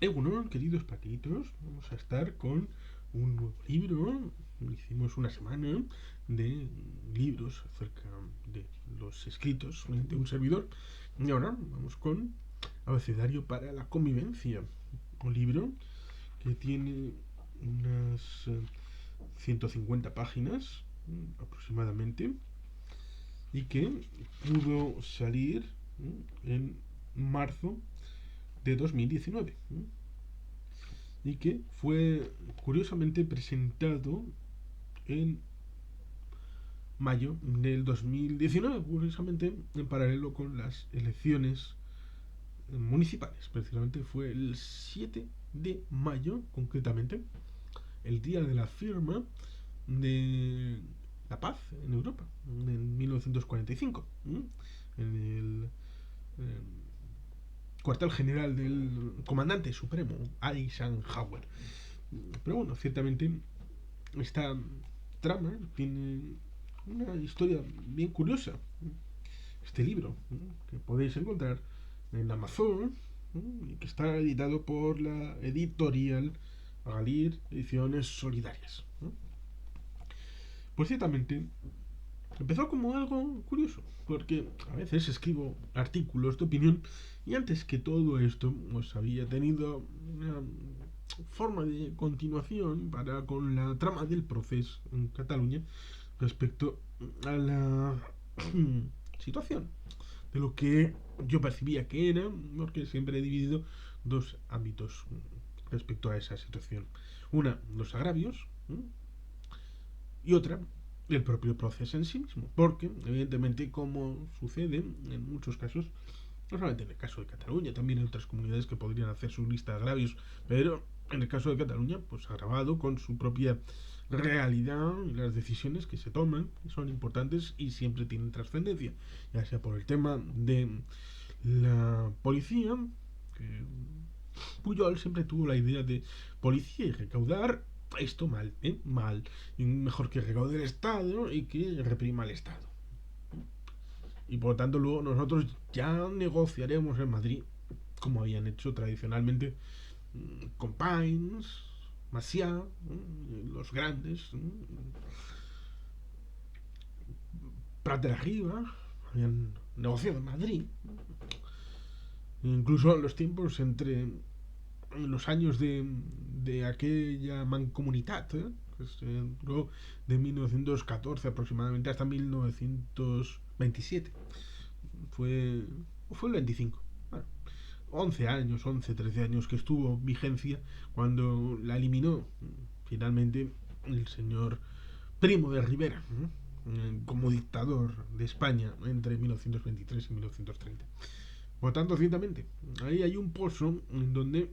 Bueno, queridos paquitos, vamos a estar con un nuevo libro. Hicimos una semana de libros acerca de los escritos de un servidor. Y ahora vamos con Abecedario para la Convivencia, un libro que tiene unas 150 páginas aproximadamente y que pudo salir en marzo de 2019 y que fue curiosamente presentado en mayo del 2019, curiosamente en paralelo con las elecciones municipales. Precisamente fue el 7 de mayo, concretamente, el día de la firma de la paz en Europa, en 1945, en el eh, cuartel general del comandante supremo, Eisenhower. Pero bueno, ciertamente esta trama tiene una historia bien curiosa. Este libro, que podéis encontrar en Amazon, y que está editado por la editorial Galir Ediciones Solidarias. Pues ciertamente empezó como algo curioso, porque a veces escribo artículos de opinión y antes que todo esto pues había tenido una forma de continuación para con la trama del proceso en Cataluña respecto a la situación de lo que yo percibía que era, porque siempre he dividido dos ámbitos respecto a esa situación. Una, los agravios, y otra, el propio proceso en sí mismo. Porque, evidentemente, como sucede en muchos casos, no solamente en el caso de Cataluña, también en otras comunidades que podrían hacer su lista de agravios, pero en el caso de Cataluña, pues agravado con su propia realidad y las decisiones que se toman son importantes y siempre tienen trascendencia, ya sea por el tema de la policía, que Puyol siempre tuvo la idea de policía y recaudar esto mal, mal, y mejor que recaude el Estado y que reprima el Estado. Y por lo tanto luego nosotros ya negociaremos en Madrid, como habían hecho tradicionalmente con Pines, Maciá, los grandes, Prat de la Riva, habían negociado en Madrid. Incluso en los tiempos entre en los años de aquella mancomunidad, pues, luego de 1914 aproximadamente hasta 1927. Fue, fue el 25. Bueno, 11 años, 11 13 años que estuvo vigencia cuando la eliminó finalmente el señor Primo de Rivera como dictador de España entre 1923 y 1930. Por tanto, ciertamente, ahí hay un pozo en donde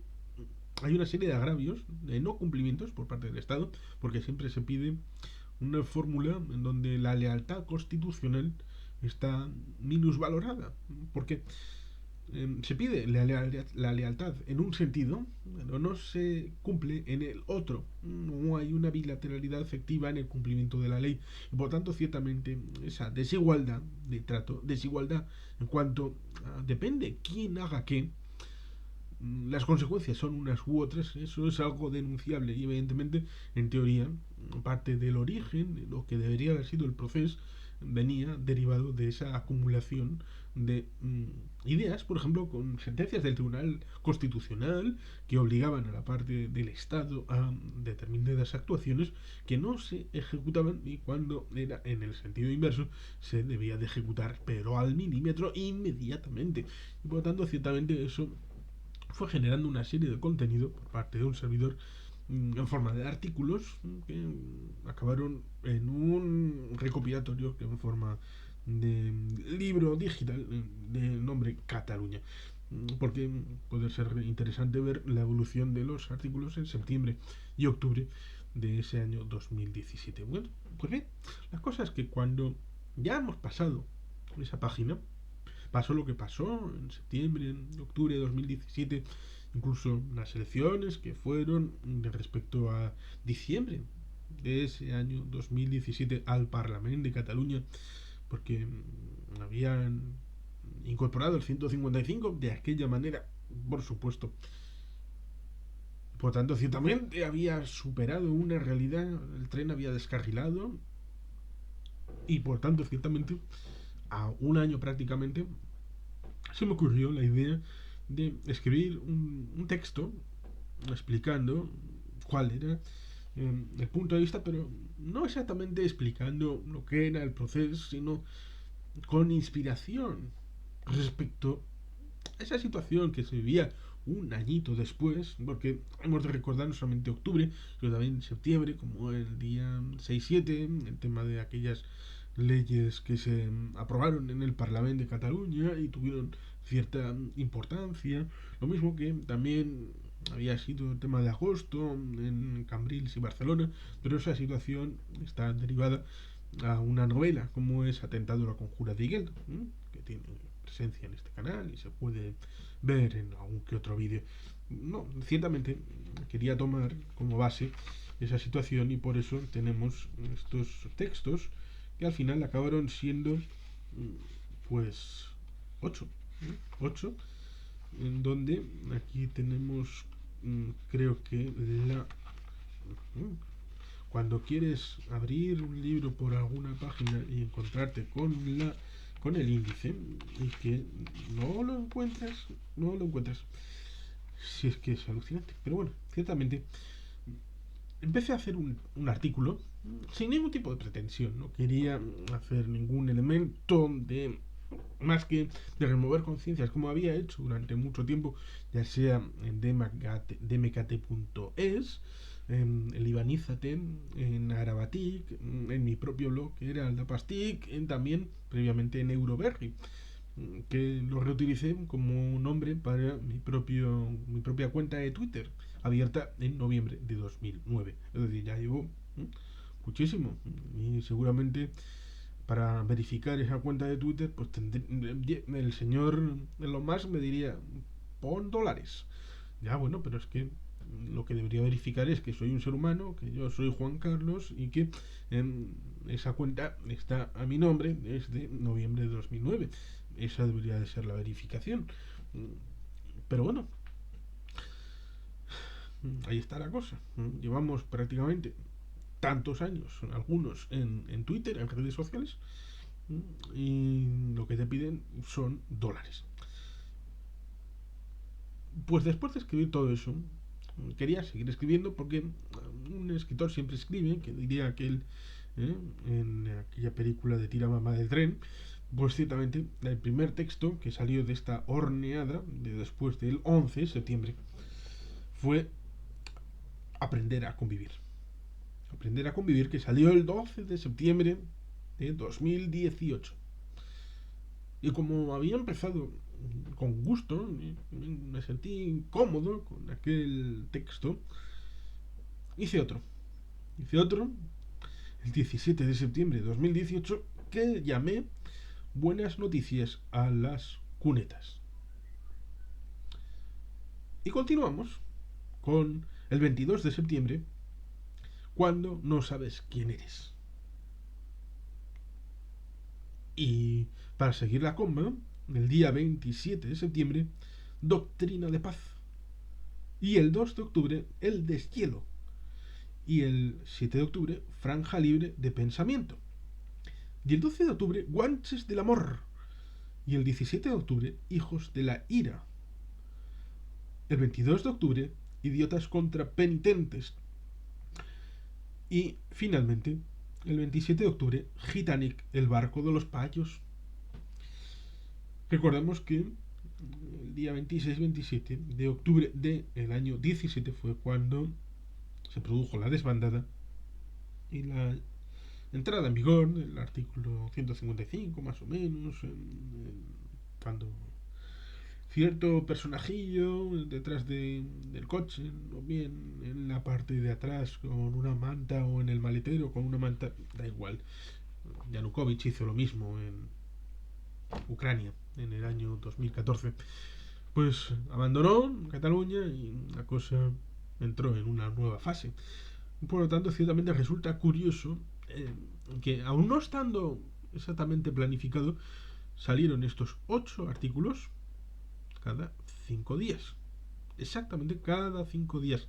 hay una serie de agravios, de no cumplimientos por parte del Estado, porque siempre se pide una fórmula en donde la lealtad constitucional está minusvalorada, porque se pide la lealtad en un sentido, pero no se cumple en el otro. No hay una bilateralidad efectiva en el cumplimiento de la ley. Y por tanto, ciertamente, esa desigualdad de trato, desigualdad en cuanto a, depende quién haga qué, las consecuencias son unas u otras, eso es algo denunciable y evidentemente, en teoría, parte del origen de lo que debería haber sido el proceso venía derivado de esa acumulación de ideas, por ejemplo, con sentencias del Tribunal Constitucional que obligaban a la parte del Estado a determinadas actuaciones que no se ejecutaban y cuando era en el sentido inverso se debía de ejecutar, pero al milímetro inmediatamente. Y por lo tanto, ciertamente eso fue generando una serie de contenido por parte de un servidor en forma de artículos que acabaron en un recopilatorio que en forma de libro digital de nombre Cataluña. Porque puede ser interesante ver la evolución de los artículos en septiembre y octubre de ese año 2017. Bueno, pues bien, la cosa es que cuando ya hemos pasado esa página, pasó lo que pasó en septiembre, en octubre de 2017, incluso las elecciones que fueron de respecto a diciembre de ese año 2017 al Parlamento de Cataluña, porque habían incorporado el 155 de aquella manera, por supuesto, Por tanto, ciertamente había superado una realidad, el tren había descarrilado y por tanto, ciertamente, a un año prácticamente, se me ocurrió la idea de escribir un texto explicando cuál era el punto de vista, pero no exactamente explicando lo que era el proceso, sino con inspiración respecto a esa situación que se vivía un añito después, porque hemos de recordar no solamente octubre, sino también septiembre, como el día 6-7, el tema de aquellas leyes que se aprobaron en el Parlamento de Cataluña y tuvieron cierta importancia, lo mismo que también había sido el tema de agosto en Cambrils y Barcelona, pero esa situación está derivada a una novela como es Atentado a la Conjura de Higuel, que tiene presencia en este canal y se puede ver en algún que otro vídeo. No, ciertamente quería tomar como base esa situación y por eso tenemos estos textos que al final acabaron siendo pues 8, 8, en donde aquí tenemos creo que la cuando quieres abrir un libro por alguna página y encontrarte con el índice y que no lo encuentras, si es que es alucinante. Pero bueno, ciertamente empecé a hacer un artículo sin ningún tipo de pretensión, no quería hacer ningún elemento de más que de remover conciencias como había hecho durante mucho tiempo, ya sea en dmkt.es, el Ibanízate, en Arabatic, en mi propio blog que era Aldapastic, también previamente en Euroberry, que lo reutilicé como nombre para mi propia cuenta de Twitter, abierta en noviembre de 2009. Es decir, ya llevo muchísimo y seguramente para verificar esa cuenta de Twitter, pues el señor Elon Musk me diría, pon dólares. Ya, bueno, pero es que lo que debería verificar es que soy un ser humano, que yo soy Juan Carlos y que esa cuenta está a mi nombre desde noviembre de 2009. Esa debería de ser la verificación. Pero bueno, ahí está la cosa. Llevamos prácticamente tantos años, algunos en Twitter, en redes sociales, y lo que te piden son dólares. Pues después de escribir todo eso, quería seguir escribiendo porque un escritor siempre escribe, que diría aquel en aquella película de Tira Mamá del Tren, pues ciertamente el primer texto que salió de esta horneada de después del 11 de septiembre fue Aprender a convivir. Aprender a convivir, que salió el 12 de septiembre de 2018. Y como había empezado con gusto, me sentí cómodo con aquel texto, hice otro. Hice otro el 17 de septiembre de 2018 que llamé Buenas noticias a las cunetas. Y continuamos con el 22 de septiembre, cuando no sabes quién eres. Y para seguir la comba, el día 27 de septiembre, Doctrina de Paz. Y el 2 de octubre, el deshielo. Y el 7 de octubre, Franja Libre de Pensamiento. Y el 12 de octubre, Guanches del Amor. Y el 17 de octubre, Hijos de la Ira. El 22 de octubre, Idiotas contra Penitentes. Y finalmente, el 27 de octubre, Gitanic, el barco de los payos. Recordemos que el día 26-27 de octubre del año 17 fue cuando se produjo la desbandada y la entrada en vigor del artículo 155 más o menos, cuando cierto personajillo detrás del coche, o bien en la parte de atrás con una manta o en el maletero con una manta, da igual. Yanukovych hizo lo mismo en Ucrania en el año 2014, pues abandonó Cataluña y la cosa entró en una nueva fase. Por lo tanto, ciertamente resulta curioso que, aún no estando exactamente planificado, salieron estos 8 artículos cada 5 días. exactamente cada 5 días.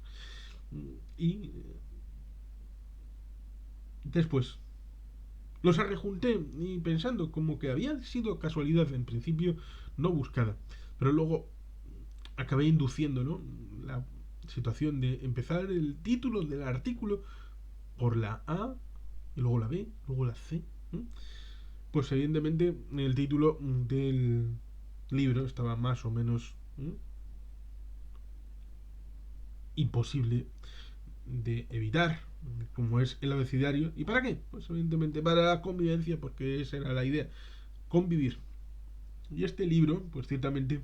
Y después los arrejunté y pensando como que había sido casualidad en principio no buscada, pero luego acabé induciendo, ¿no?, la situación de empezar el título del artículo por la A y luego la B, luego la C. Pues evidentemente el título del libro estaba más o menos imposible de evitar, como es el abecedario. ¿Y para qué? Pues evidentemente para la convivencia, porque esa era la idea, convivir. Y este libro, pues ciertamente,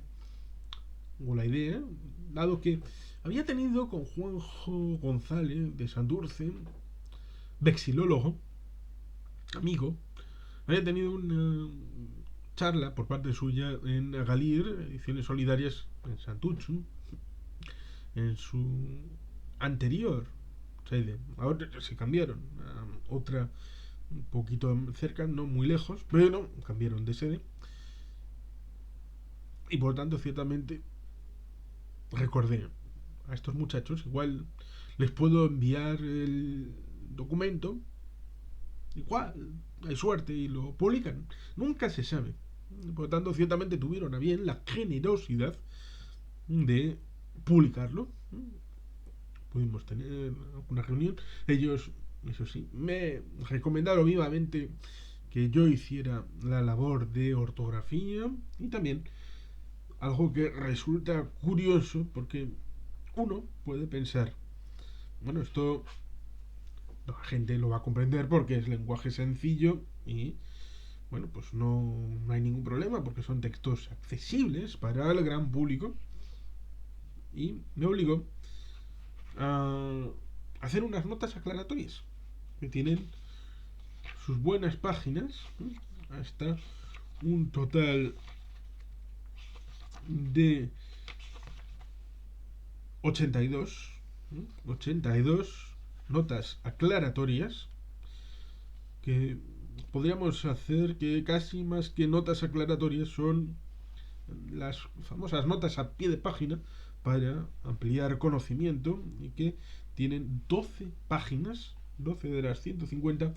o la idea, dado que había tenido con Juanjo González de Santurce, vexilólogo, amigo, había tenido una charla por parte suya en Galir, Ediciones Solidarias en Santuchu, en su anterior sede. Ahora se cambiaron a otra un poquito cerca, no muy lejos, pero cambiaron de sede. Y por tanto, ciertamente, recordé a estos muchachos, igual les puedo enviar el documento, igual hay suerte y lo publican. Nunca se sabe. Por lo tanto, ciertamente tuvieron a bien la generosidad de publicarlo. Pudimos tener una reunión. Ellos, eso sí, me recomendaron vivamente que yo hiciera la labor de ortografía y también algo que resulta curioso porque uno puede pensar, bueno, esto la gente lo va a comprender porque es lenguaje sencillo y bueno, pues no hay ningún problema porque son textos accesibles para el gran público. Y me obligó a hacer unas notas aclaratorias que tienen sus buenas páginas, hasta un total de 82, 82 notas aclaratorias que podríamos hacer que casi más que notas aclaratorias son las famosas notas a pie de página para ampliar conocimiento y que tienen 12 páginas, 12 de las 150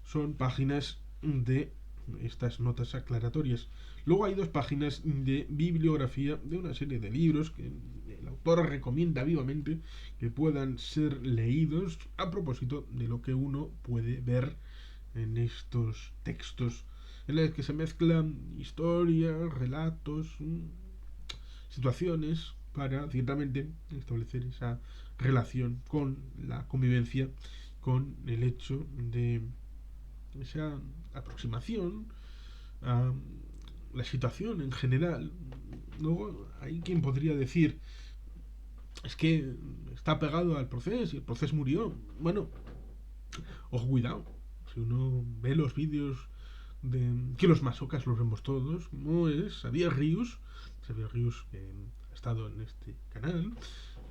son páginas de estas notas aclaratorias. Luego hay 2 páginas de bibliografía de una serie de libros que el autor recomienda vivamente que puedan ser leídos a propósito de lo que uno puede ver en estos textos en los que se mezclan historias, relatos, situaciones para ciertamente establecer esa relación con la convivencia, con el hecho de esa aproximación a la situación en general. Luego hay quien podría decir, es que está pegado al proceso y el proceso murió. Bueno, ojo, cuidado. Si uno ve los vídeos de que los masocas los vemos todos, como es Xavier Rius que ha estado en este canal.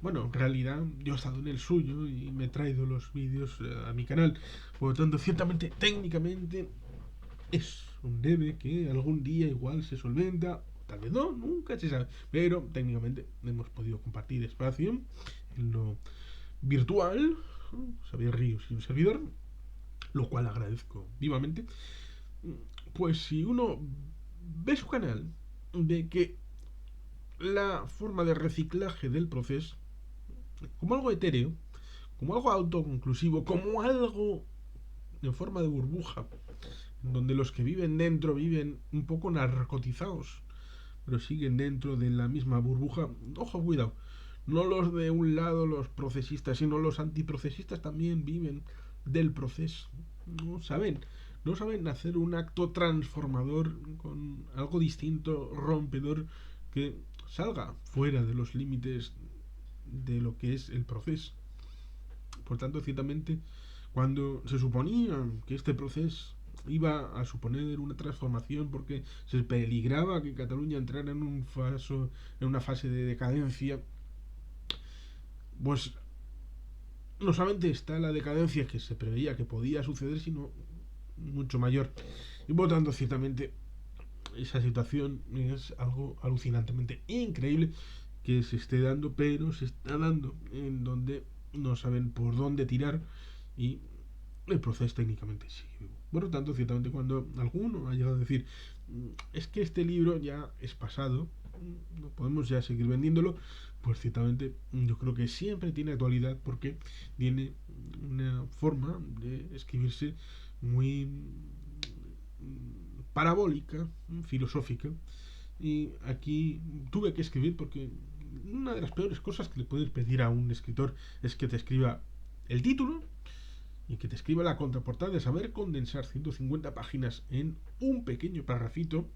Bueno, en realidad yo he estado en el suyo y me he traído los vídeos a mi canal. Por lo tanto, ciertamente, técnicamente, es un debe que algún día igual se solventa. Tal vez no, nunca se sabe. Pero técnicamente hemos podido compartir espacio en lo virtual, Xavier Ríos y un servidor, lo cual agradezco vivamente. Pues si uno ve su canal, ve que la forma de reciclaje del proceso, como algo etéreo, como algo autoconclusivo, como algo en forma de burbuja, donde los que viven dentro viven un poco narcotizados, pero siguen dentro de la misma burbuja. Ojo, cuidado, no los de un lado los procesistas, sino los antiprocesistas también viven del proceso. No saben hacer un acto transformador con algo distinto, rompedor, que salga fuera de los límites de lo que es el proceso. Por tanto, ciertamente, cuando se suponía que este proceso iba a suponer una transformación porque se peligraba que Cataluña entrara en una fase de decadencia, pues no solamente está la decadencia que se preveía que podía suceder, sino mucho mayor. Y por tanto, ciertamente, esa situación es algo alucinantemente increíble que se esté dando, pero se está dando en donde no saben por dónde tirar y el proceso técnicamente sigue vivo. Por lo tanto, ciertamente cuando alguno ha llegado a decir es que este libro ya es pasado, no podemos ya seguir vendiéndolo, pues ciertamente yo creo que siempre tiene actualidad porque tiene una forma de escribirse muy parabólica, filosófica, y aquí tuve que escribir porque una de las peores cosas que le puedes pedir a un escritor es que te escriba el título y que te escriba la contraportada. De saber condensar 150 páginas en un pequeño parrafito,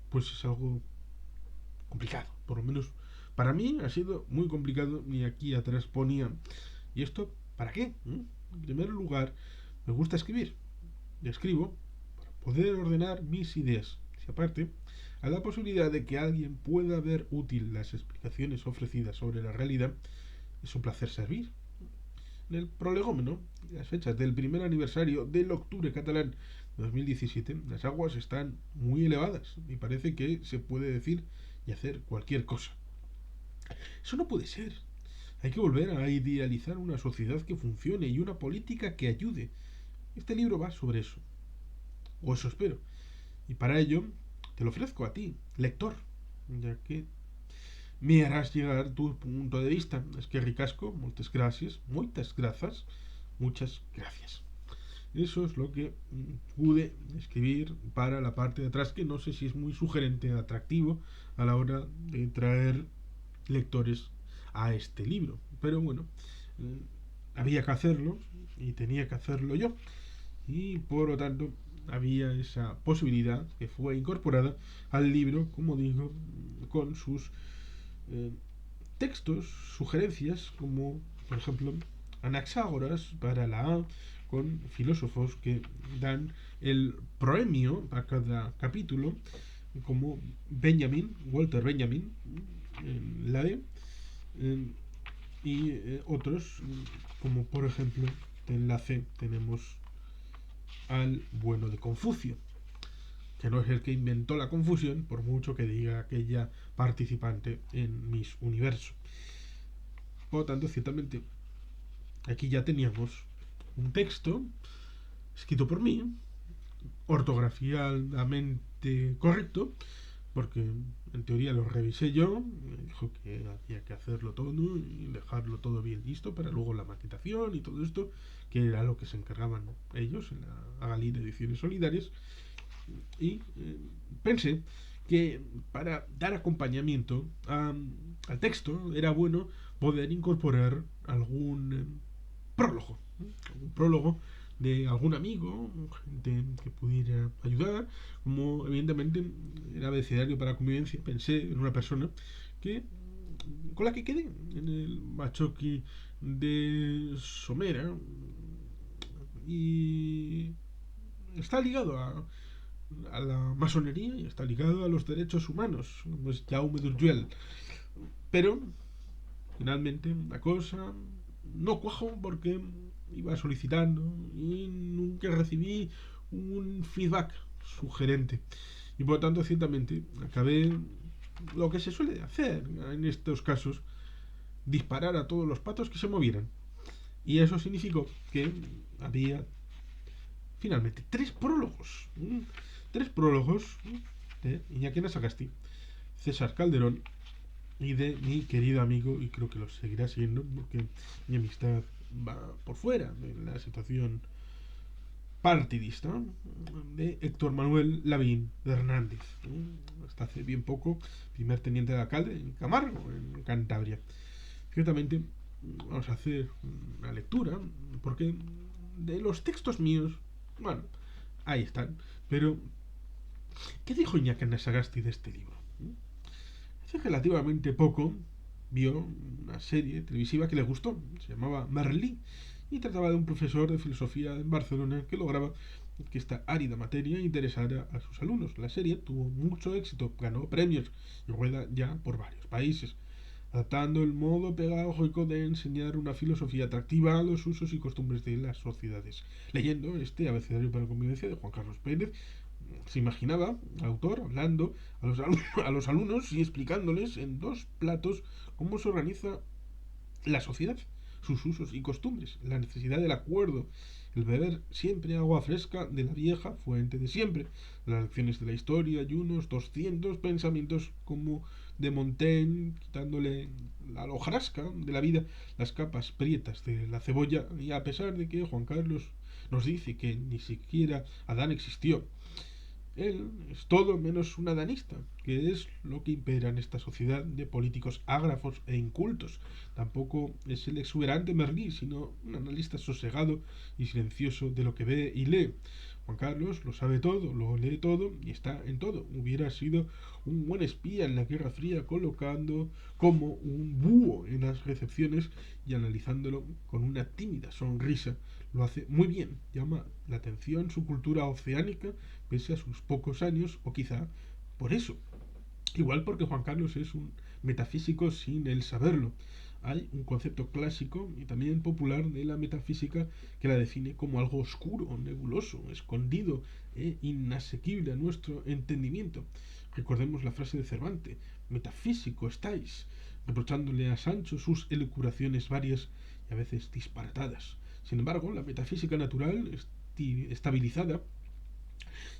pues es algo complicado. Por lo menos para mí ha sido muy complicado. Y aquí atrás ponía, ¿y esto para qué? En primer lugar, me gusta escribir. Y escribo para poder ordenar mis ideas. Y aparte, a la posibilidad de que alguien pueda ver útil las explicaciones ofrecidas sobre la realidad, es un placer servir. En el prolegómeno, las fechas del primer aniversario del octubre catalán de 2017, las aguas están muy elevadas y parece que se puede decir y hacer cualquier cosa. Eso no puede ser. Hay que volver a idealizar una sociedad que funcione y una política que ayude. Este libro va sobre eso. O eso espero. Y para ello te lo ofrezco a ti, lector, ya que me harás llegar tu punto de vista. Es que ricasco, muchas gracias, muchas gracias. Eso es lo que pude escribir para la parte de atrás, que no sé si es muy sugerente, atractivo a la hora de traer lectores a este libro. Pero bueno, había que hacerlo y tenía que hacerlo yo. Y por lo tanto había esa posibilidad que fue incorporada al libro, como digo, con sus eh, textos, sugerencias, como por ejemplo Anaxágoras para la A, con filósofos que dan el premio a cada capítulo, como Walter Benjamin, en la E, y otros, como por ejemplo en la C tenemos al bueno de Confucio, que no es el que inventó la confusión, por mucho que diga aquella participante en Miss Universo. Por lo tanto, ciertamente, aquí ya teníamos un texto escrito por mí, ortografiadamente correcto, porque en teoría lo revisé yo, me dijo que había que hacerlo todo y dejarlo todo bien listo para luego la maquetación y todo esto, que era lo que se encargaban ellos en la Agalí de Ediciones Solidarias. Y pensé que para dar acompañamiento al texto era bueno poder incorporar algún prólogo, un prólogo de algún amigo, gente que pudiera ayudar, como evidentemente el abecedario para la convivencia. Pensé en una persona que con la que quedé en el Machoqui de Somera y está ligado a la masonería y está ligado a los derechos humanos, como es Jaume Durjuel. Pero finalmente la cosa no cuajó porque iba solicitando y nunca recibí un feedback sugerente. Y por lo tanto, ciertamente, acabé lo que se suele hacer en estos casos, disparar a todos los patos que se movieran. Y eso significó que había finalmente tres prólogos. Tres prólogos de Iñaki Anasagasti, César Calderón y de mi querido amigo, y creo que lo seguirá siendo porque mi amistad va por fuera de la situación partidista, de Héctor Manuel Lavín de Hernández, hasta hace bien poco primer teniente de alcalde en Camargo, en Cantabria. Ciertamente vamos a hacer una lectura porque de los textos míos, bueno, ahí están, pero ¿qué dijo Iñaki Anasagasti de este libro? Hace relativamente poco vio una serie televisiva que le gustó, se llamaba Merlí, y trataba de un profesor de filosofía en Barcelona que lograba que esta árida materia interesara a sus alumnos. La serie tuvo mucho éxito, ganó premios y rueda ya por varios países, adaptando el modo pedagógico de enseñar una filosofía atractiva a los usos y costumbres de las sociedades. Leyendo este abecedario para la convivencia de Juan Carlos Pérez, se imaginaba, el autor, hablando a los alumnos y explicándoles en dos platos cómo se organiza la sociedad, sus usos y costumbres, la necesidad del acuerdo, el beber siempre agua fresca de la vieja fuente de siempre, las lecciones de la historia y unos 200 pensamientos como de Montaigne, quitándole la hojarasca de la vida, las capas prietas de la cebolla, y a pesar de que Juan Carlos nos dice que ni siquiera Adán existió, él es todo menos un adanista, que es lo que impera en esta sociedad de políticos ágrafos e incultos. Tampoco es el exuberante Merlí, sino un analista sosegado y silencioso de lo que ve y lee. Juan Carlos lo sabe todo, lo lee todo y está en todo. Hubiera sido un buen espía en la Guerra Fría, colocando como un búho en las recepciones y analizándolo con una tímida sonrisa. Lo hace muy bien, llama la atención su cultura oceánica pese a sus pocos años, o quizá por eso. Igual porque Juan Carlos es un metafísico sin él saberlo. Hay un concepto clásico y también popular de la metafísica que la define como algo oscuro, nebuloso, escondido e inasequible a nuestro entendimiento. Recordemos la frase de Cervantes: metafísico estáis, reprochándole a Sancho sus elucubraciones varias y a veces disparatadas. Sin embargo, la metafísica natural, estabilizada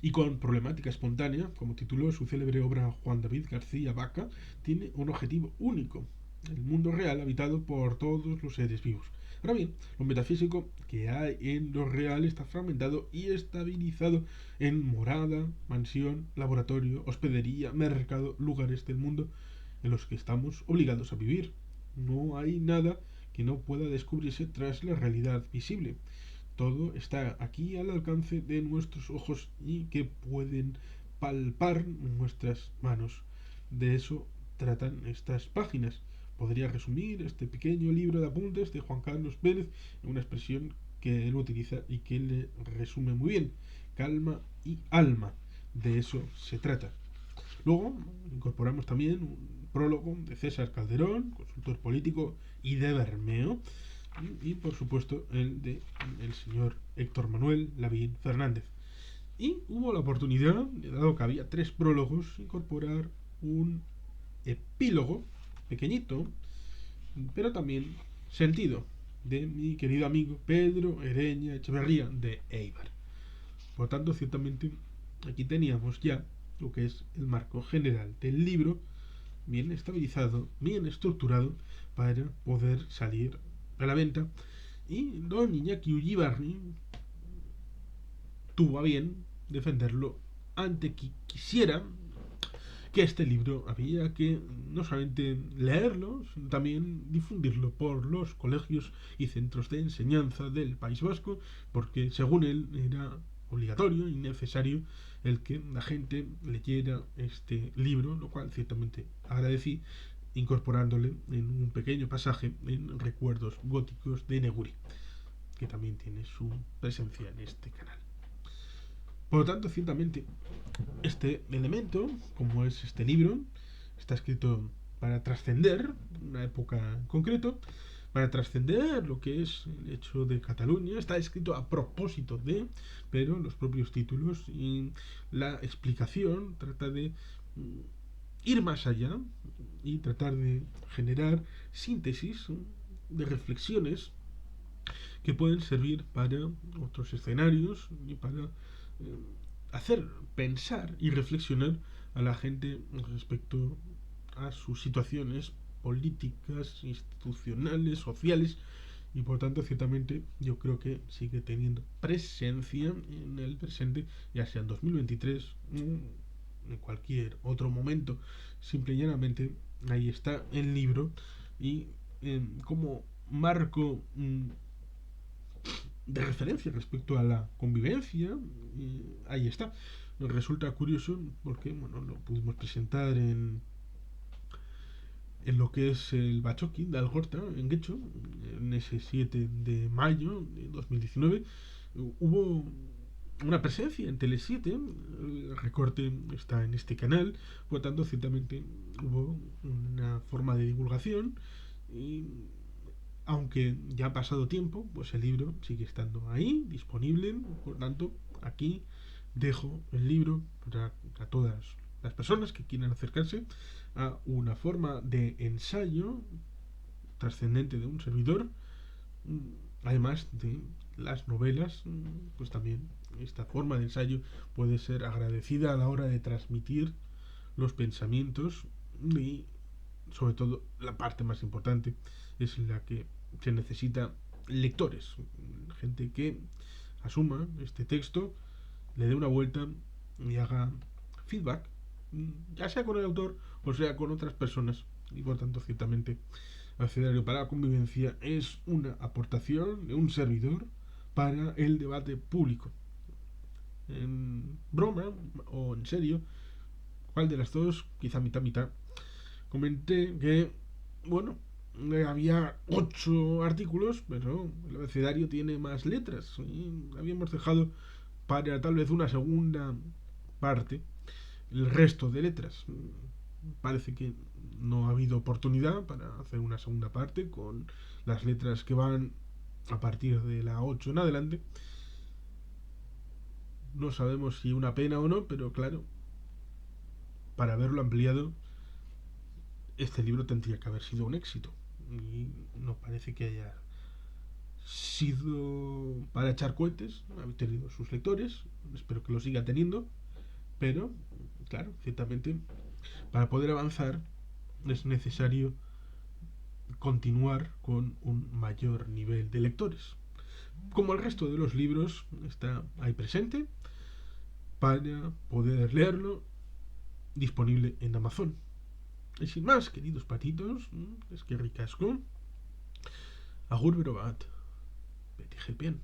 y con problemática espontánea, como tituló su célebre obra Juan David García Vaca, tiene un objetivo único: el mundo real habitado por todos los seres vivos. Ahora bien, lo metafísico que hay en lo real está fragmentado y estabilizado en morada, mansión, laboratorio, hospedería, mercado, lugares del mundo en los que estamos obligados a vivir. No hay nada que no pueda descubrirse tras la realidad visible. Todo está aquí al alcance de nuestros ojos y que pueden palpar nuestras manos. De eso tratan estas páginas. Podría resumir este pequeño libro de apuntes de Juan Carlos Pérez en una expresión que él utiliza y que le resume muy bien: calma y alma. De eso se trata. Luego incorporamos también un prólogo de César Calderón, consultor político y de Bermeo, y por supuesto el de el señor Héctor Manuel Lavín Fernández. Y hubo la oportunidad, dado que había tres prólogos, incorporar un epílogo pequeñito, pero también sentido, de mi querido amigo Pedro Ereña Echeverría de Eibar. Por tanto, ciertamente aquí teníamos ya lo que es el marco general del libro, bien estabilizado, bien estructurado, para poder salir a la venta. Y don Iñaki Ullibarri tuvo a bien defenderlo ante que quisiera que este libro había que no solamente leerlo, sino también difundirlo por los colegios y centros de enseñanza del País Vasco, porque según él era obligatorio y necesario el que la gente leyera este libro, lo cual ciertamente agradecí, incorporándole en un pequeño pasaje en Recuerdos Góticos de Neguri, que también tiene su presencia en este canal. Por lo tanto, ciertamente, este elemento, como es este libro, está escrito para trascender una época en concreto, para trascender lo que es el hecho de Cataluña. Está escrito a propósito de, pero los propios títulos y la explicación trata de ir más allá y tratar de generar síntesis de reflexiones que pueden servir para otros escenarios y para hacer pensar y reflexionar a la gente respecto a sus situaciones políticas, institucionales, sociales, y por tanto ciertamente yo creo que sigue teniendo presencia en el presente, ya sea en 2023 en cualquier otro momento. Simple y llanamente ahí está el libro, y como marco de referencia respecto a la convivencia, ahí está. Nos resulta curioso porque bueno, lo pudimos presentar en lo que es el Bachoqui de Algorta, en Guecho, en ese 7 de mayo de 2019. Hubo una presencia en Tele7, el recorte está en este canal, por lo tanto, ciertamente hubo una forma de divulgación, y aunque ya ha pasado tiempo, pues el libro sigue estando ahí, disponible. Por tanto, aquí dejo el libro para a todas las personas que quieran acercarse a una forma de ensayo trascendente de un servidor, además de las novelas, pues también esta forma de ensayo puede ser agradecida a la hora de transmitir los pensamientos y sobre todo la parte más importante es la que se necesita lectores, gente que asuma este texto, le dé una vuelta y haga feedback, ya sea con el autor o sea con otras personas. Y por tanto, ciertamente, Abecedario para la Convivencia es una aportación de un servidor para el debate público. En broma o en serio, ¿cuál de las dos? Quizá mitad, mitad. Comenté que, bueno, había 8 artículos, pero el abecedario tiene más letras. Y habíamos dejado para tal vez una segunda parte el resto de letras. Parece que no ha habido oportunidad para hacer una segunda parte con las letras que van a partir de la 8 en adelante. No sabemos si una pena o no, pero claro, para haberlo ampliado, este libro tendría que haber sido un éxito. Y no parece que haya sido para echar cohetes. Ha tenido sus lectores, espero que lo siga teniendo, pero claro, ciertamente para poder avanzar es necesario continuar con un mayor nivel de lectores. Como el resto de los libros, está ahí presente para poder leerlo, disponible en Amazon. Y sin más, queridos patitos, es que ricasco. Agur berobat. Beti bien.